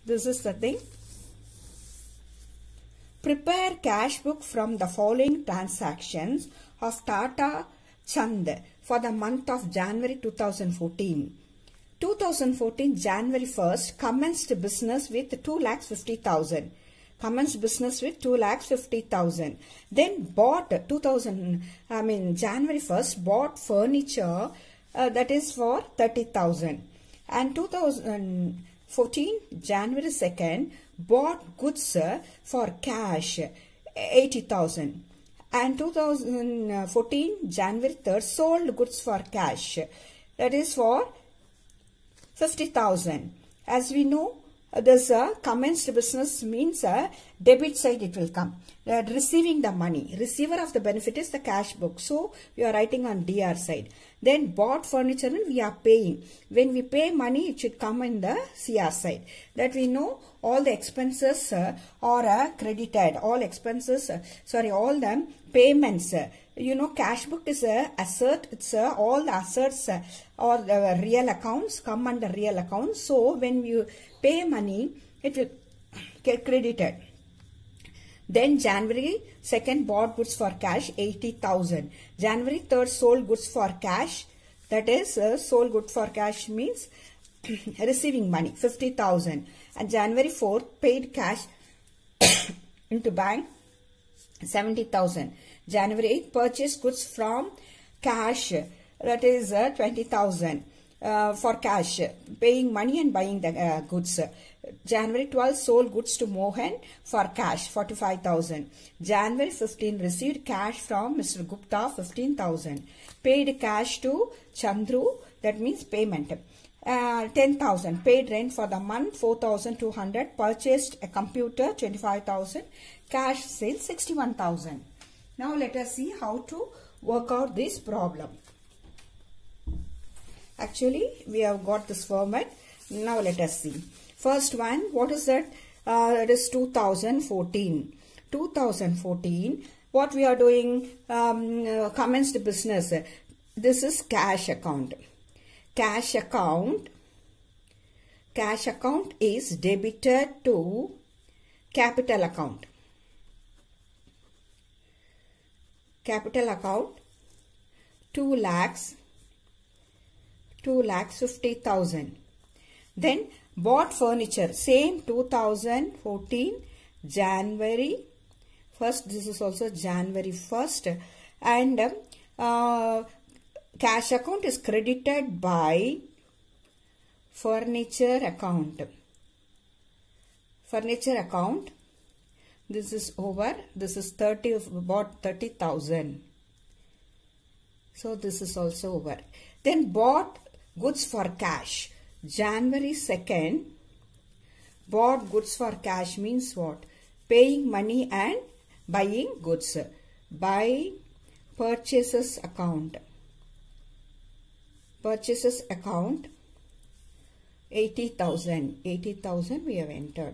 This is the thing. Prepare cash book from the following transactions of Tata Chand for the month of January 2014. 2014 January 1st commenced business with 2,50,000. Commenced business with 2,50,000. Then bought January 1st bought furniture that is for 30,000. And 2014 January 2nd bought goods for cash 80,000. And 2014 January 3rd sold goods for cash, that is for 50,000. As we know, this commenced business means debit side it will come. Receiving the money. Receiver of the benefit is the cash book. So, we are writing on DR side. Then bought furniture and we are paying. When we pay money, it should come in the CR side. That we know all the expenses are credited. All expenses, all the payments. You know, cash book is a asset. It's all the assets or the real accounts come under real accounts. So, when you pay money, it will get credited. Then January 2nd bought goods for cash 80,000. January 3rd sold goods for cash. That is sold good for cash means receiving money 50,000. And January 4th paid cash into bank 70,000. January 8th purchased goods from cash, that is 20,000 for cash, paying money and buying the goods. January 12th sold goods to Mohan for cash 45,000. January 15th received cash from Mr. Gupta 15,000. Paid cash to Chandru, that means payment. 10,000. Paid rent for the month 4,200. Purchased a computer 25,000. Cash sales 61,000. Now let us see how to work out this problem. Actually, we have got this format. Now let us see. First one, what is that? It is 2014. 2014, what we are doing? Commenced business. This is cash account. Cash account is debited to capital account. Capital account 2,50,000. Then bought furniture, same 2014 January 1st. This is also January 1st. And cash account is credited by furniture account. Furniture account. This is over. This is 30. Bought 30,000. So this is also over. Then bought goods for cash. January 2nd, bought goods for cash means what? Paying money and buying goods. Buy purchases account. Purchases account 80,000. 80,000 we have entered.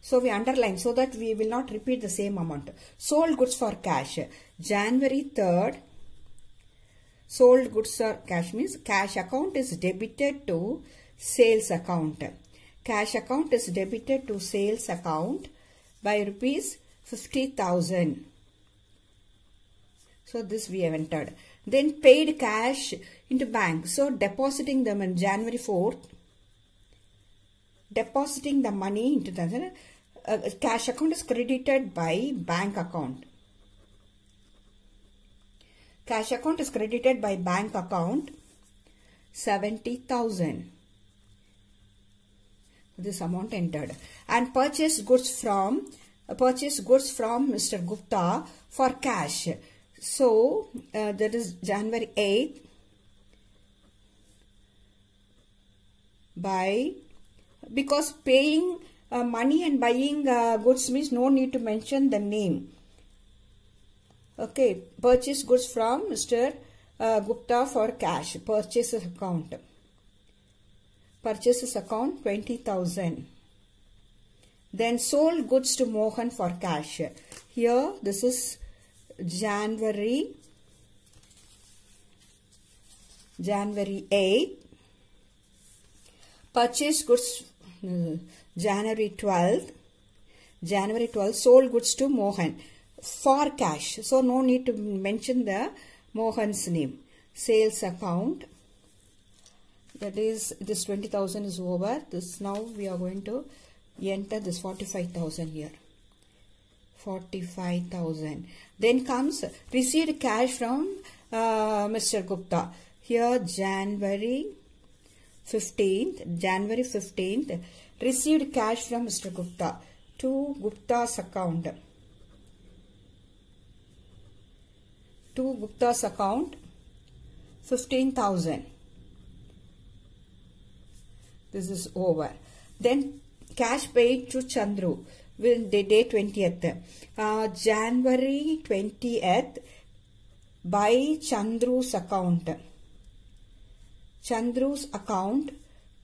So we underline so that we will not repeat the same amount. Sold goods for cash. January 3rd, sold goods for cash means cash account is debited to sales account. Cash account is debited to sales account by rupees 50,000. So this we have entered. Then paid cash into bank. So depositing them on January 4th. Depositing the money into the cash account is credited by bank account. Cash account is credited by bank account 70,000. This amount entered. And purchased goods from Mr. Gupta for cash. So that is January 8th by, because paying money and buying goods means no need to mention the name. Okay, purchase goods from Mr. Gupta for cash. Purchases account. Purchases account 20,000. Then sold goods to Mohan for cash. Here this is January 8th. Purchase goods January 12th, sold goods to Mohan for cash. So no need to mention the Mohan's name. Sales account, that is, this 20,000 is over. This now we are going to enter this 45,000 here. 45,000. Then comes received cash from Mr. Gupta. Here January 15th, received cash from Mr. Gupta to Gupta's account. To Gupta's account, 15,000. This is over. Then cash paid to Chandru with the day 20th. January 20th by Chandru's account. Chandru's account,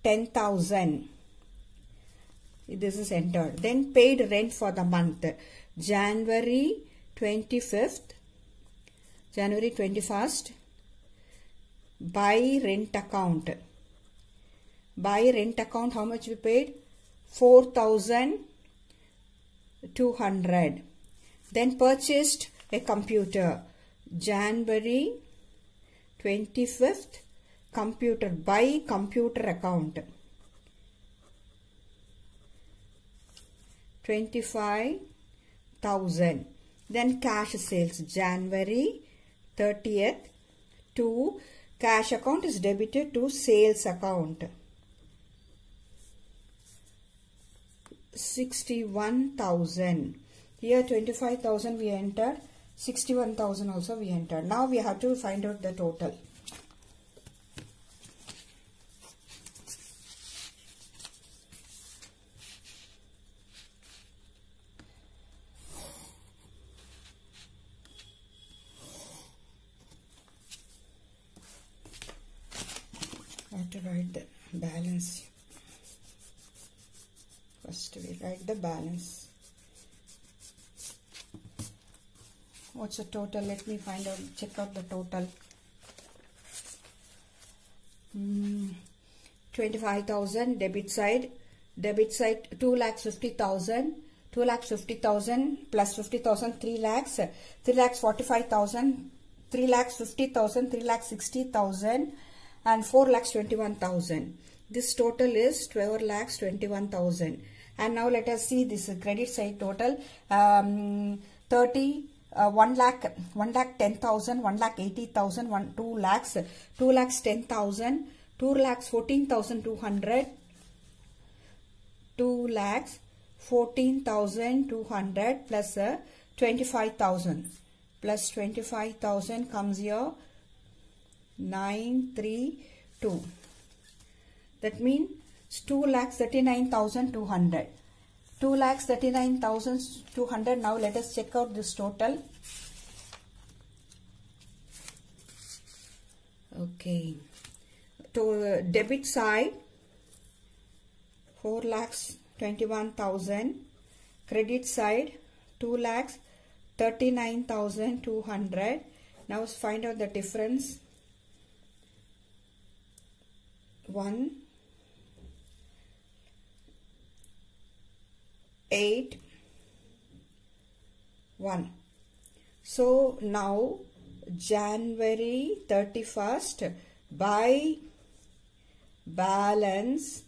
10,000. This is entered. Then paid rent for the month. January 21st by rent account. By rent account, how much we paid? 4,200. Then purchased a computer. January 25th, computer by computer account. 25,000. Then cash sales. January 30th to cash account is debited to sales account. 61,000. Here 25,000 we entered. 61,000 also we entered. Now we have to find out the total. I have to write the balance. First we write the balance. What's the total? Let me find out, check out the total. 25,000 debit side 2,50,000. 2,50,000 plus 50,000, 3 lakhs. 3,45,000, 3,50,000, 3,60,000 and 4,21,000. This total is 12,21,000. And now let us see this credit side total. 1,10,000, 1,80,000, 2 lakhs, 2,10,000, 2,14,200, 2,14,200 plus 25,000. Plus 25,000 comes here 932. That means 2,39,200. 2,39,200. Now let us check out this total. Okay. To debit side 4,21,000. Credit side 2,39,200. Now find out the difference. 1,8,1. So now January 31st by balance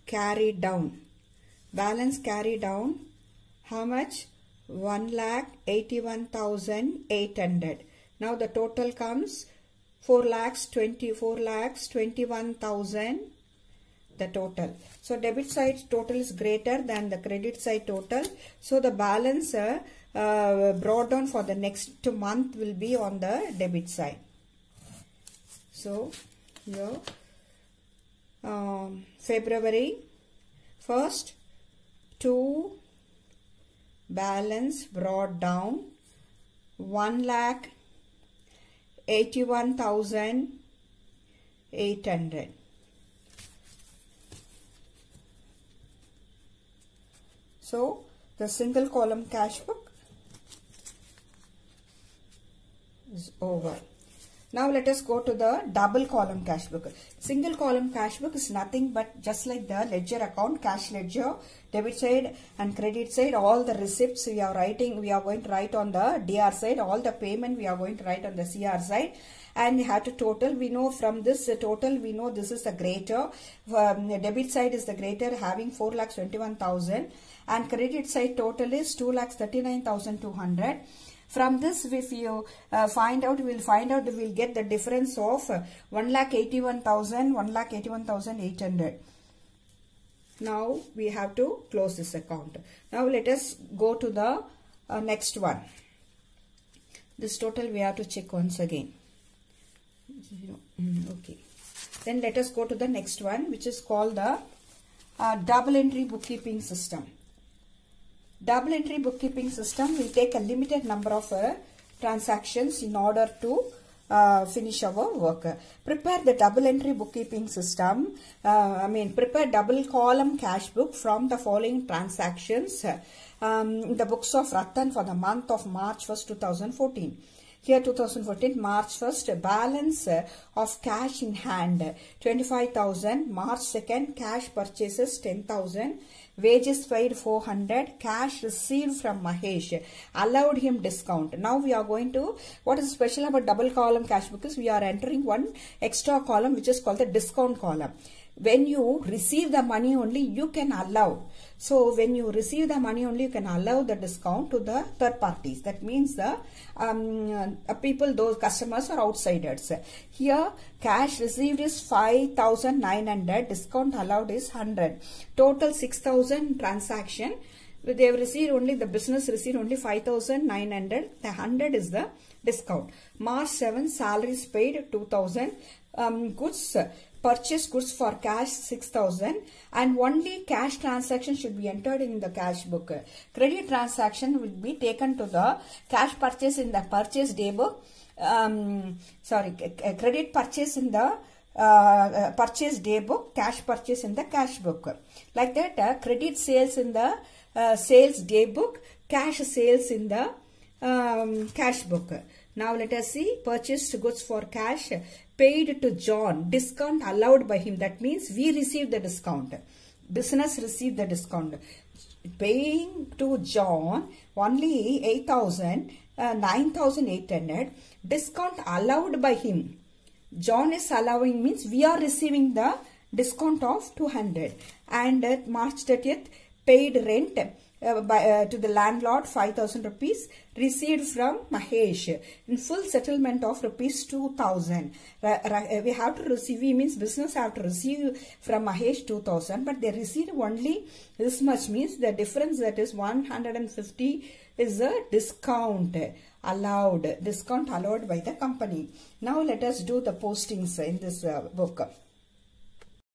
carried down. Balance carried down. How much? 1,81,800. Now the total comes 4,21,000. The total. So debit side total is greater than the credit side total. So the balance brought down for the next month will be on the debit side. So here February 1st to balance brought down 1,81,800. So The single column cash book is over. Now let us go to the double column cash book. Single column cash book is nothing but just like the ledger account, cash ledger, debit side and credit side, all the receipts we are going to write on the DR side, all the payment we are going to write on the CR side. And we have to total. We know from this total, we know this is the greater. Debit side is the greater, having 4,21,000, and credit side total is 2,39,200. From this, if you we'll get the difference of 1,81,800. Now we have to close this account. Now let us go to the next one. This total we have to check once again. Okay. Then let us go to the next one, which is called the double entry bookkeeping system. Double entry bookkeeping system will take a limited number of transactions in order to finish our work. Prepare the double entry bookkeeping system. Prepare double column cash book from the following transactions in the books of Ratan for the month of March 1st, 2014. Here 2014 March 1st, balance of cash in hand 25,000, March 2nd cash purchases 10,000, wages paid 400, cash received from Mahesh, allowed him discount. Now we are going to, what is special about double column cash book is we are entering one extra column which is called the discount column. When you receive the money only, you can allow. So when you receive the money only, you can allow the discount to the third parties. That means the people, those customers are outsiders. Here cash received is 5,900, discount allowed is 100. Total 6,000 transaction. They have received only, the business received only 5,900. The 100 is the discount. March 7, salaries paid 2,000. Goods purchase goods for cash 6,000, and only cash transaction should be entered in the cash book. Credit transaction will be taken to the cash purchase in the purchase day book. Credit purchase in the purchase day book, cash purchase in the cash book. Like that, credit sales in the sales day book, cash sales in the cash book. Now let us see, purchased goods for cash, paid to John, discount allowed by him. That means we received the discount. Business received the discount. Paying to John only 8,000, 9,800, discount allowed by him. John is allowing means we are receiving the discount of 200. And at March 30th, paid rent to the landlord 5,000 rupees, received from Mahesh in full settlement of rupees 2,000. We have to receive, means business have to receive from Mahesh 2,000, but they received only this much, means the difference, that is 150, is a discount allowed by the company. Now let us do the postings in this book.